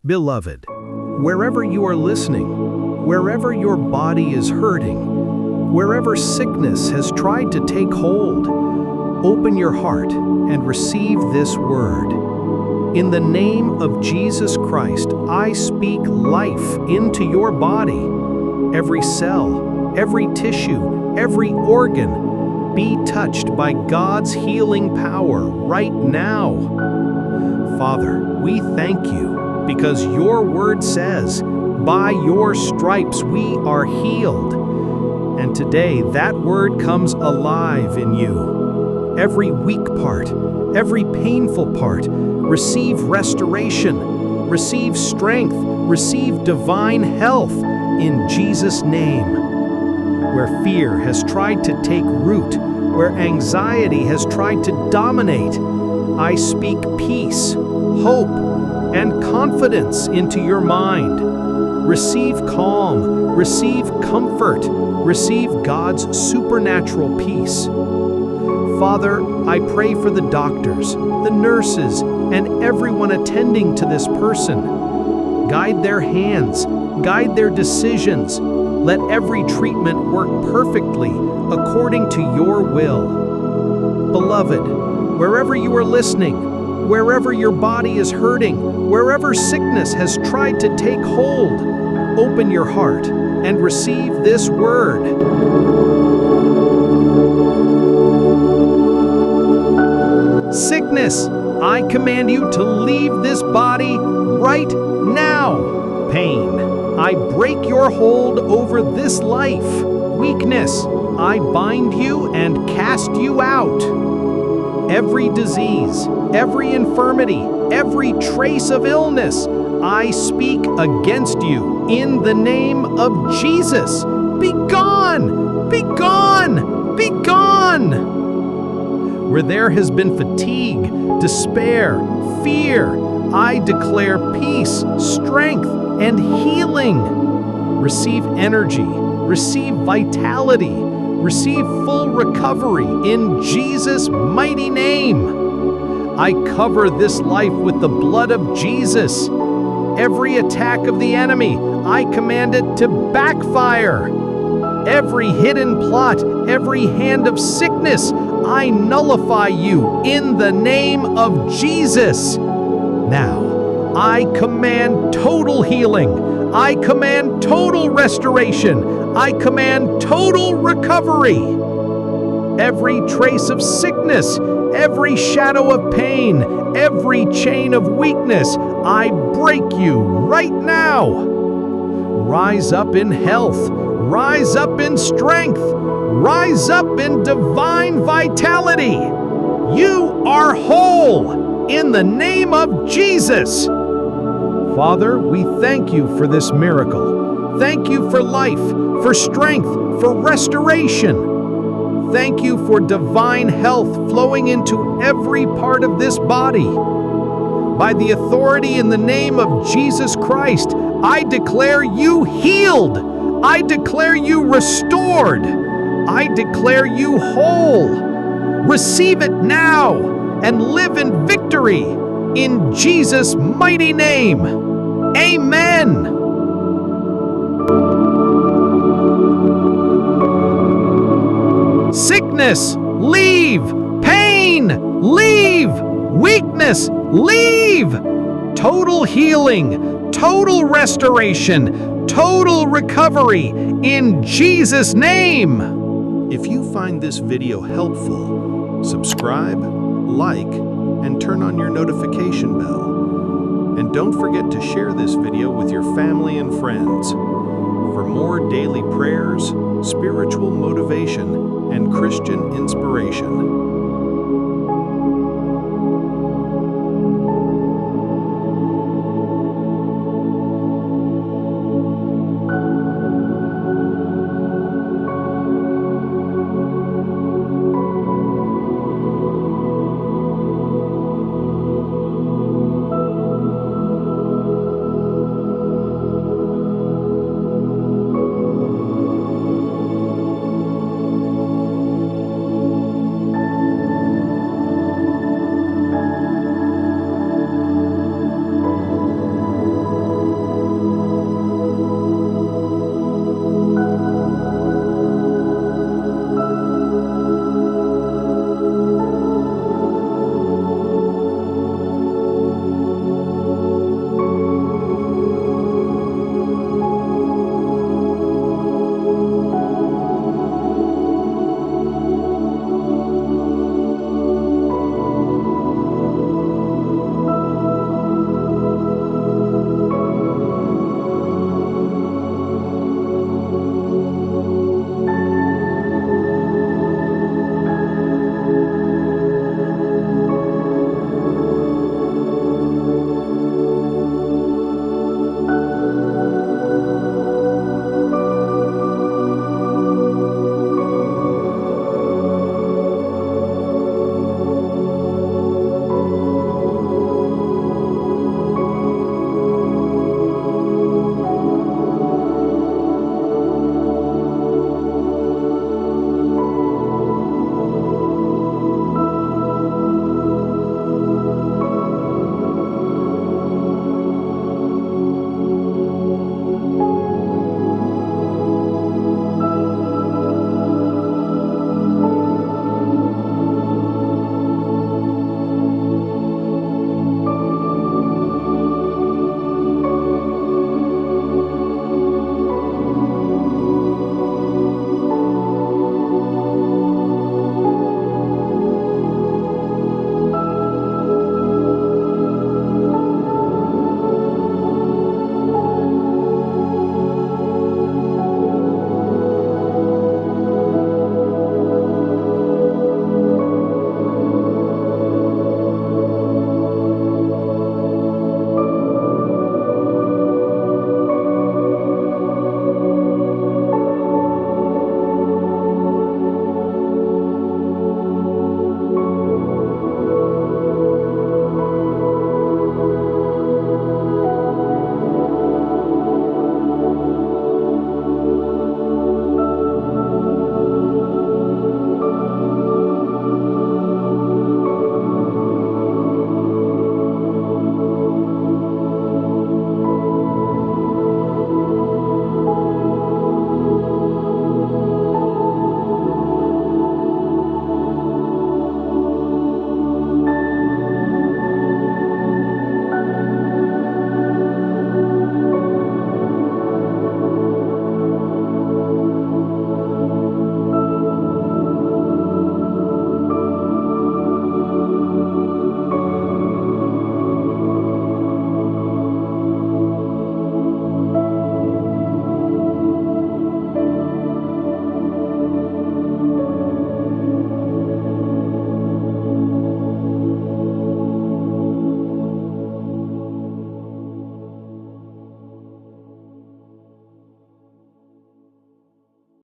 Beloved, wherever you are listening, wherever your body is hurting, wherever sickness has tried to take hold, open your heart and receive this word. In the name of Jesus Christ, I speak life into your body. Every cell, every tissue, every organ, be touched by God's healing power right now. Father, we thank you because your word says, by your stripes we are healed. And today that word comes alive in you. Every weak part, every painful part, receive restoration, receive strength, receive divine health in Jesus' name. Where fear has tried to take root, where anxiety has tried to dominate, I speak peace, hope, and confidence into your mind. Receive calm, receive comfort, receive God's supernatural peace. Father, I pray for the doctors, the nurses, and everyone attending to this person. Guide their hands, guide their decisions. Let every treatment work perfectly according to your will. Beloved, wherever you are listening, wherever your body is hurting, wherever sickness has tried to take hold, open your heart and receive this word. Sickness, I command you to leave this body right now. Pain, I break your hold over this life. Weakness, I bind you and cast you out. Every disease, every infirmity, every trace of illness, I speak against you in the name of Jesus. Be gone! Be gone! Be gone! Where there has been fatigue, despair, fear, I declare peace, strength, and healing. Receive energy, receive vitality, receive full recovery in Jesus' mighty name. I cover this life with the blood of Jesus. Every attack of the enemy, I command it to backfire. Every hidden plot, every hand of sickness, I nullify you in the name of Jesus. Now, I command total healing. I command total restoration. I command total recovery. Every trace of sickness, every shadow of pain, every chain of weakness, I break you right now. Rise up in health. Rise up in strength. Rise up in divine vitality. You are whole in the name of Jesus. Father, we thank you for this miracle. Thank you for life, for strength, for restoration. Thank you for divine health flowing into every part of this body. By the authority in the name of Jesus Christ, I declare you healed. I declare you restored. I declare you whole. Receive it now and live in victory in Jesus' mighty name. Amen. Sickness, leave. Pain, leave. Weakness, leave. Total healing, total restoration, total recovery in Jesus' name. If you find this video helpful, subscribe, like, and turn on your notification bell. And don't forget to share this video with your family and friends. For more daily prayers, spiritual motivation, and Christian inspiration,